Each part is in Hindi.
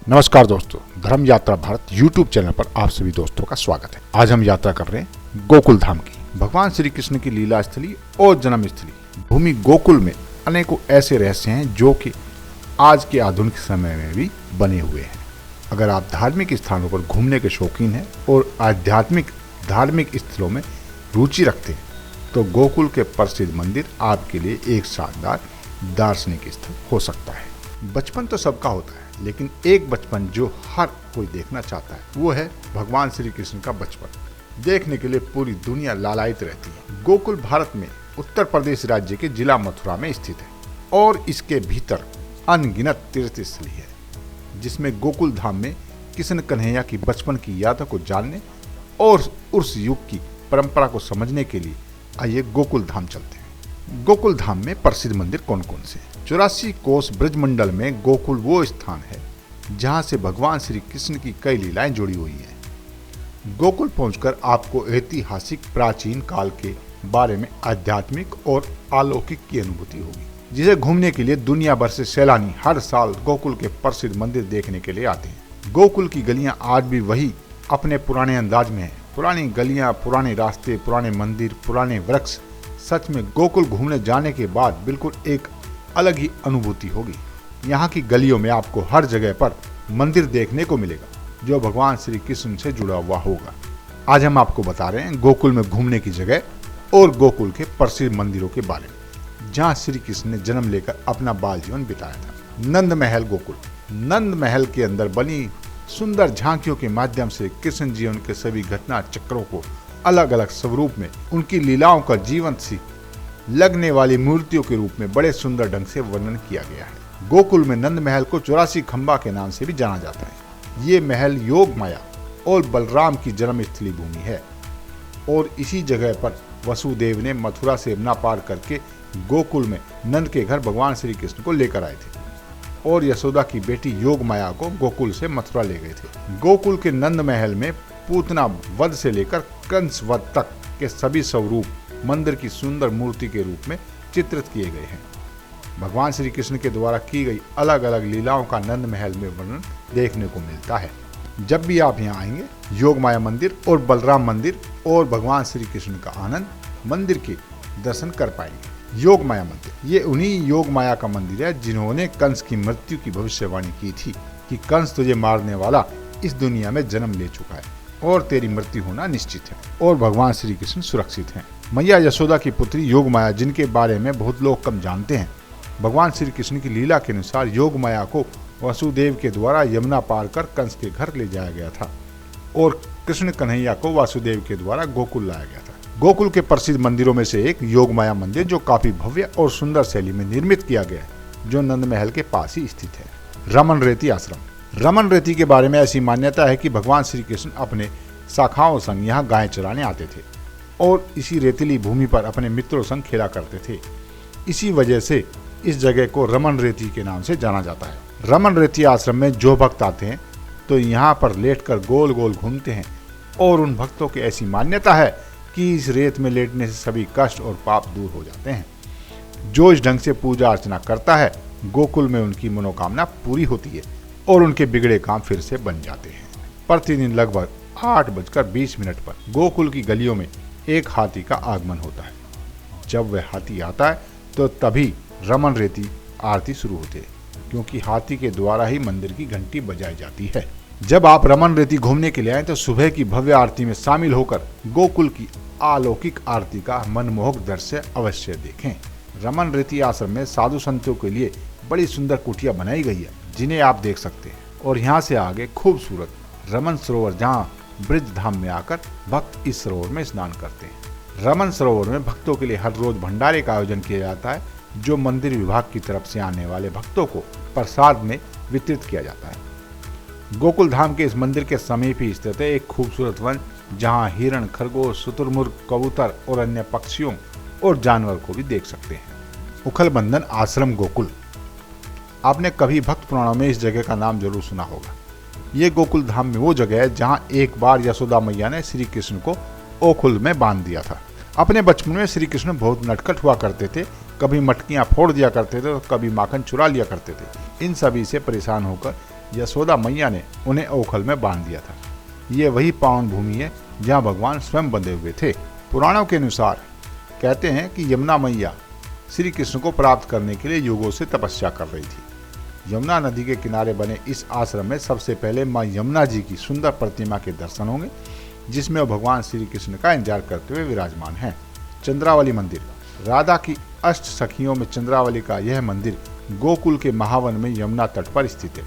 नमस्कार दोस्तों, धर्म यात्रा भारत YouTube चैनल पर आप सभी दोस्तों का स्वागत है। आज हम यात्रा कर रहे हैं गोकुल धाम की। भगवान श्री कृष्ण की लीला स्थली और जन्म स्थली भूमि गोकुल में अनेकों ऐसे रहस्य हैं जो कि आज के आधुनिक समय में भी बने हुए हैं। अगर आप धार्मिक स्थानों पर घूमने के शौकीन हैं और आध्यात्मिक धार्मिक स्थलों में रुचि रखते हैं तो गोकुल के प्रसिद्ध मंदिर आपके लिए एक शानदार दार्शनिक स्थल हो सकता है। बचपन तो सबका होता है, लेकिन एक बचपन जो हर कोई देखना चाहता है वो है भगवान श्री कृष्ण का बचपन। देखने के लिए पूरी दुनिया लालायित रहती है। गोकुल भारत में उत्तर प्रदेश राज्य के जिला मथुरा में स्थित है और इसके भीतर अनगिनत तीर्थ स्थली है, जिसमें गोकुल धाम में कृष्ण कन्हैया की बचपन की यादों को जानने और उस युग की परंपरा को समझने के लिए आइए गोकुल धाम चलते हैं। गोकुल धाम में प्रसिद्ध मंदिर कौन कौन से हैं? 84 कोस ब्रजमंडल में गोकुल वो स्थान है जहां से भगवान श्री कृष्ण की कई लीलाएं जुड़ी हुई हैं। गोकुल पहुंचकर आपको ऐतिहासिक प्राचीन काल के बारे में आध्यात्मिक और अलौकिक की अनुभूति होगी, जिसे घूमने के लिए दुनिया भर से सैलानी हर साल गोकुल के प्रसिद्ध मंदिर देखने के लिए आते हैं। गोकुल की गलियां आज भी वही अपने पुराने अंदाज में है। पुरानी गलियां, पुराने रास्ते, पुराने मंदिर, पुराने वृक्ष। सच में गोकुल घूमने जाने के बाद बिल्कुल एक अलग ही अनुभूति होगी। यहाँ की गलियों में आपको हर जगह पर मंदिर देखने को मिलेगा जो भगवान श्री कृष्ण से जुड़ा हुआ होगा। आज हम आपको बता रहे हैं गोकुल में घूमने की जगह और गोकुल के प्रसिद्ध मंदिरों के बारे में जहाँ श्री कृष्ण ने जन्म लेकर अपना बाल जीवन बिताया था। नंद महल गोकुल। नंद महल के अंदर बनी सुंदर झांकियों के माध्यम से कृष्ण जी उनके सभी घटना चक्रों को अलग अलग स्वरूप में उनकी लीलाओं का जीवंत सी लगने वाली मूर्तियों के रूप में बड़े सुंदर ढंग से वर्णन किया गया है। गोकुल में नंद महल को 84 खंबा के नाम से भी जाना जाता है। ये महल योग माया और बलराम की जन्म स्थली भूमि है और इसी जगह पर वसुदेव ने मथुरा से यमुना पार करके गोकुल में नंद के घर भगवान श्री कृष्ण को लेकर आए थे और यशोदा की बेटी योग माया को गोकुल से मथुरा ले गए थे। गोकुल के नंद महल में पूतना वध से लेकर कंस वध तक के सभी स्वरूप मंदिर की सुंदर मूर्ति के रूप में चित्रित किए गए हैं। भगवान श्री कृष्ण के द्वारा की गई अलग अलग लीलाओं का नंद महल में वर्णन देखने को मिलता है। जब भी आप यहाँ आएंगे योग माया मंदिर और बलराम मंदिर और भगवान श्री कृष्ण का आनंद मंदिर के दर्शन कर पाएंगे। योग माया मंदिर, ये उन्हीं योग माया का मंदिर है जिन्होंने कंस की मृत्यु की भविष्यवाणी की थी कि कंस तुझे मारने वाला इस दुनिया में जन्म ले चुका है और तेरी मृत्यु होना निश्चित है और भगवान श्री कृष्ण सुरक्षित हैं। मैया यशोदा की पुत्री योग माया, जिनके बारे में बहुत लोग कम जानते हैं। भगवान श्री कृष्ण की लीला के अनुसार योग माया को वसुदेव के द्वारा यमुना पार कर कंस के घर ले जाया गया था और कृष्ण कन्हैया को वासुदेव के द्वारा गोकुल लाया गया था। गोकुल के प्रसिद्ध मंदिरों में से एक योग माया मंदिर जो काफी भव्य और सुंदर शैली में निर्मित किया गया है, जो नंद महल के पास ही स्थित है। रमन रेती आश्रम। रमन रेती के बारे में ऐसी मान्यता है कि भगवान श्री कृष्ण अपने शाखाओं संग यहाँ गायें चराने आते थे और इसी रेतीली भूमि पर अपने मित्रों संग खेला करते थे। इसी वजह से इस जगह को रमन रेती के नाम से जाना जाता है। रमन रेती आश्रम में जो भक्त आते हैं तो यहाँ पर लेटकर गोल गोल घूमते हैं और उन भक्तों की ऐसी मान्यता है कि इस रेत में लेटने से सभी कष्ट और पाप दूर हो जाते हैं। जो इस ढंग से पूजा अर्चना करता है गोकुल में उनकी मनोकामना पूरी होती है और उनके बिगड़े काम फिर से बन जाते हैं। प्रतिदिन लगभग 8:20 पर गोकुल की गलियों में एक हाथी का आगमन होता है। जब वह हाथी आता है तो तभी रमन रेती आरती शुरू होती है, क्योंकि हाथी के द्वारा ही मंदिर की घंटी बजाई जाती है। जब आप रमन रेती घूमने के लिए आए तो सुबह की भव्य आरती में शामिल होकर गोकुल की अलौकिक आरती का मनमोहक दृश्य अवश्य देखें। रमन रेती आश्रम में साधु संतों के लिए बड़ी सुंदर कुटिया बनाई गई है जिन्हें आप देख सकते हैं और यहाँ से आगे खूबसूरत रमन सरोवर, जहाँ ब्रज धाम में आकर भक्त इस सरोवर में स्नान करते हैं। रमन सरोवर में भक्तों के लिए हर रोज भंडारे का आयोजन किया जाता है, जो मंदिर विभाग की तरफ से आने वाले भक्तों को प्रसाद में वितरित किया जाता है। गोकुल धाम के इस मंदिर के समीप ही स्थित है एक खूबसूरत वन, जहाँ हिरण, खरगोश, शुतुरमुर्ग, कबूतर और अन्य पक्षियों और जानवर को भी देख सकते हैं। उखल बंधन आश्रम गोकुल। आपने कभी भक्त पुराणों में इस जगह का नाम जरूर सुना होगा। ये गोकुल धाम में वो जगह है जहाँ एक बार यशोदा मैया ने श्री कृष्ण को ओखुल में बांध दिया था। अपने बचपन में श्री कृष्ण बहुत नटखट हुआ करते थे, कभी मटकियां फोड़ दिया करते थे तो कभी माखन चुरा लिया करते थे। इन सभी से परेशान होकर यशोदा मैया ने उन्हें ओखल में बांध दिया था। ये वही पावन भूमि है जहाँ भगवान स्वयं बंधे हुए थे। पुराणों के अनुसार कहते हैं कि यमुना मैया श्री कृष्ण को प्राप्त करने के लिए युगों से तपस्या कर रही थी। यमुना नदी के किनारे बने इस आश्रम में सबसे पहले माँ यमुना जी की सुंदर प्रतिमा के दर्शन होंगे, जिसमें वो भगवान श्री कृष्ण का इंतजार करते हुए विराजमान हैं। चंद्रावली मंदिर, राधा की अष्ट सखियों में चंद्रावली का यह मंदिर गोकुल के महावन में यमुना तट पर स्थित है।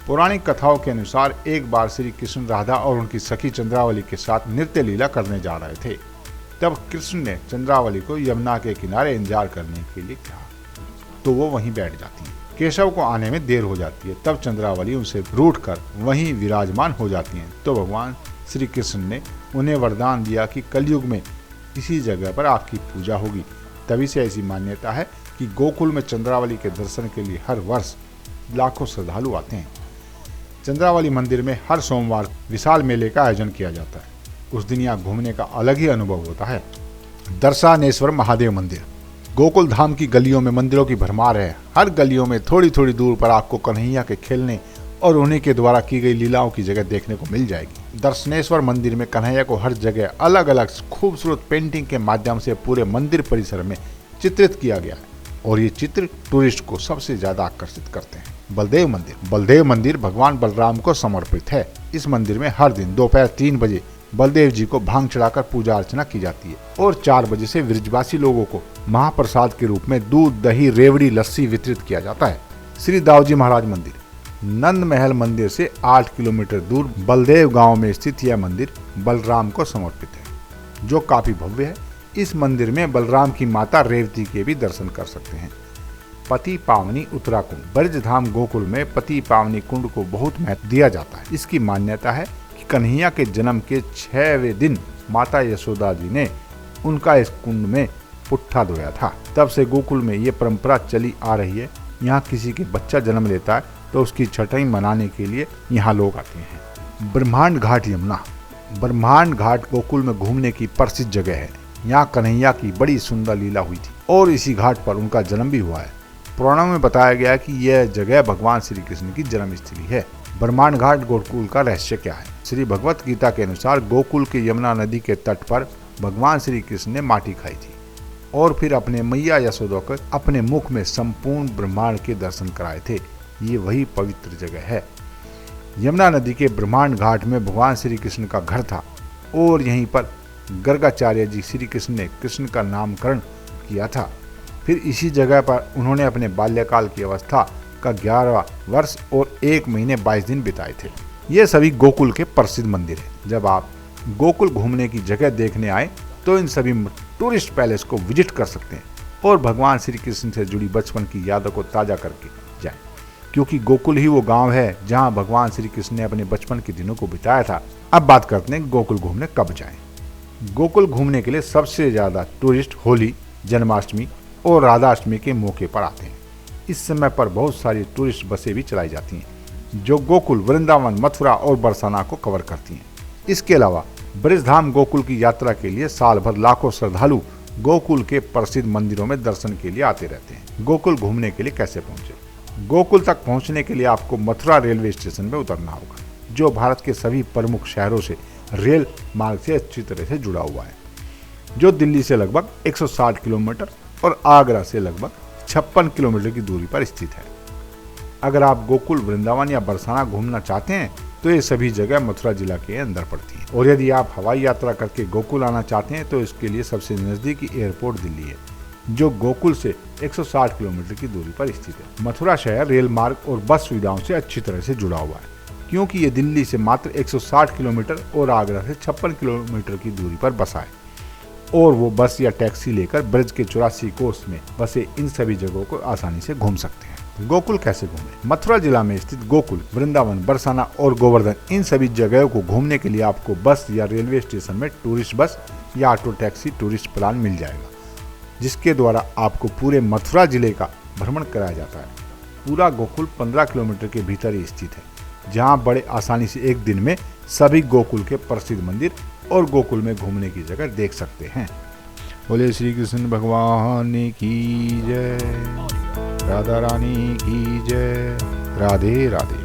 पौराणिक कथाओं के अनुसार एक बार श्री कृष्ण राधा और उनकी सखी चंद्रावली के साथ नृत्य लीला करने जा रहे थे। तब कृष्ण ने चंद्रावली को यमुना के किनारे इंतजार करने के लिए कहा, तो वो वहीं बैठ जाती है। केशव को आने में देर हो जाती है, तब चंद्रावली उनसे रूठकर वहीं विराजमान हो जाती हैं। तो भगवान श्री कृष्ण ने उन्हें वरदान दिया कि कलयुग में इसी जगह पर आपकी पूजा होगी। तभी से ऐसी मान्यता है कि गोकुल में चंद्रावली के दर्शन के लिए हर वर्ष लाखों श्रद्धालु आते हैं। चंद्रावली मंदिर में हर सोमवार विशाल मेले का आयोजन किया जाता है। उस दिन यहाँ घूमने का अलग ही अनुभव होता है। दर्शनेश्वर महादेव मंदिर, गोकुल धाम की गलियों में मंदिरों की भरमार है। हर गलियों में थोड़ी थोड़ी दूर पर आपको कन्हैया के खेलने और उन्हीं के द्वारा की गई लीलाओं की जगह देखने को मिल जाएगी। दर्शनेश्वर मंदिर में कन्हैया को हर जगह अलग अलग खूबसूरत पेंटिंग के माध्यम से पूरे मंदिर परिसर में चित्रित किया गया है और ये चित्र टूरिस्ट को सबसे ज्यादा आकर्षित करते हैं। बलदेव मंदिर भगवान बलराम को समर्पित है। इस मंदिर में हर दिन दोपहर 3 बजे बलदेव जी को भांग चढ़ाकर पूजा अर्चना की जाती है और 4 बजे से ब्रजवासी लोगों को महाप्रसाद के रूप में दूध, दही, रेवड़ी, लस्सी वितरित किया जाता है। श्री दाऊजी महाराज मंदिर, नंद महल मंदिर से 8 किलोमीटर दूर बलदेव गांव में स्थित यह मंदिर बलराम को समर्पित है, जो काफी भव्य है। इस मंदिर में बलराम की माता रेवती के भी दर्शन कर सकते हैं। पति पावनी उत्तराकुंड, ब्रजधाम गोकुल में पति पावनी कुंड को बहुत महत्व दिया जाता है। इसकी मान्यता है कि कन्हैया के जन्म के 6वें दिन माता यशोदा जी ने उनका इस कुंड में पुट्ठा धोया था। तब से गोकुल में ये परंपरा चली आ रही है। यहाँ किसी के बच्चा जन्म लेता है तो उसकी छठाई मनाने के लिए यहाँ लोग आते हैं। ब्रह्मांड घाट यमुना, ब्रह्मांड घाट गोकुल में घूमने की प्रसिद्ध जगह है। यहाँ कन्हैया की बड़ी सुंदर लीला हुई थी और इसी घाट पर उनका जन्म भी हुआ है। पुराणों में बताया गया कि यह जगह भगवान श्री कृष्ण की जन्म स्थली है। ब्रह्मांड घाट गोकुल का रहस्य क्या है? श्री भगवत गीता के अनुसार गोकुल के यमुना नदी के तट पर भगवान श्री कृष्ण ने माटी खाई थी और फिर अपने मैया यशोदा को अपने मुख में संपूर्ण ब्रह्मांड के दर्शन कराए थे। ये वही पवित्र जगह है। यमुना नदी के ब्रह्मांड घाट में भगवान श्री कृष्ण का घर था और यहीं पर गर्गाचार्य जी श्री कृष्ण ने कृष्ण का नामकरण किया था। फिर इसी जगह पर उन्होंने अपने बाल्यकाल की अवस्था का 11वां वर्ष और 1 महीने 22 दिन बिताए थे। ये सभी गोकुल के प्रसिद्ध मंदिर हैं। जब आप गोकुल घूमने की जगह देखने आए तो इन सभी टूरिस्ट पैलेस को विजिट कर सकते हैं और भगवान श्री कृष्ण से जुड़ी बचपन की यादों को ताज़ा करके जाएं, क्योंकि गोकुल ही वो गांव है जहां भगवान श्री कृष्ण ने अपने बचपन के दिनों को बिताया था। अब बात करते हैं गोकुल घूमने कब जाएं। गोकुल घूमने के लिए सबसे ज़्यादा टूरिस्ट होली, जन्माष्टमी और राधाष्टमी के मौके पर आते हैं। इस समय पर बहुत सारी टूरिस्ट बसें भी चलाई जाती हैं जो गोकुल, वृंदावन, मथुरा और बरसाना को कवर करती हैं। इसके अलावा ब्रजधाम गोकुल की यात्रा के लिए साल भर लाखों श्रद्धालु गोकुल के प्रसिद्ध मंदिरों में दर्शन के लिए आते रहते हैं। गोकुल घूमने के लिए कैसे पहुंचे? गोकुल तक पहुंचने के लिए आपको मथुरा रेलवे स्टेशन में उतरना होगा, जो भारत के सभी प्रमुख शहरों से रेल मार्ग से अच्छी तरह से जुड़ा हुआ है, जो दिल्ली से लगभग 160 किलोमीटर और आगरा से लगभग 56 किलोमीटर की दूरी पर स्थित है। अगर आप गोकुल, वृंदावन या बरसाना घूमना चाहते हैं तो ये सभी जगह मथुरा जिला के अंदर पड़ती है। और यदि आप हवाई यात्रा करके गोकुल आना चाहते हैं तो इसके लिए सबसे नज़दीकी एयरपोर्ट दिल्ली है, जो गोकुल से 160 किलोमीटर की दूरी पर स्थित है। मथुरा शहर रेल मार्ग और बस सुविधाओं से अच्छी तरह से जुड़ा हुआ है, क्योंकि ये दिल्ली से मात्र 160 किलोमीटर और आगरा से 56 किलोमीटर की दूरी पर बसा है और वो बस या टैक्सी लेकर ब्रज के 84 कोस में बसे इन सभी जगहों को आसानी से घूम सकते हैं। गोकुल कैसे घूमें? मथुरा जिला में स्थित गोकुल, वृंदावन, बरसाना और गोवर्धन, इन सभी जगहों को घूमने के लिए आपको बस या रेलवे स्टेशन में टूरिस्ट बस या ऑटो टैक्सी टूरिस्ट प्लान मिल जाएगा, जिसके द्वारा आपको पूरे मथुरा जिले का भ्रमण कराया जाता है। पूरा गोकुल 15 किलोमीटर के भीतर ही स्थित है, जहाँ बड़े आसानी से एक दिन में सभी गोकुल के प्रसिद्ध मंदिर और गोकुल में घूमने की जगह देख सकते हैं। बोले श्री कृष्ण भगवान की जय, राधा रानी की जय, राधे राधे।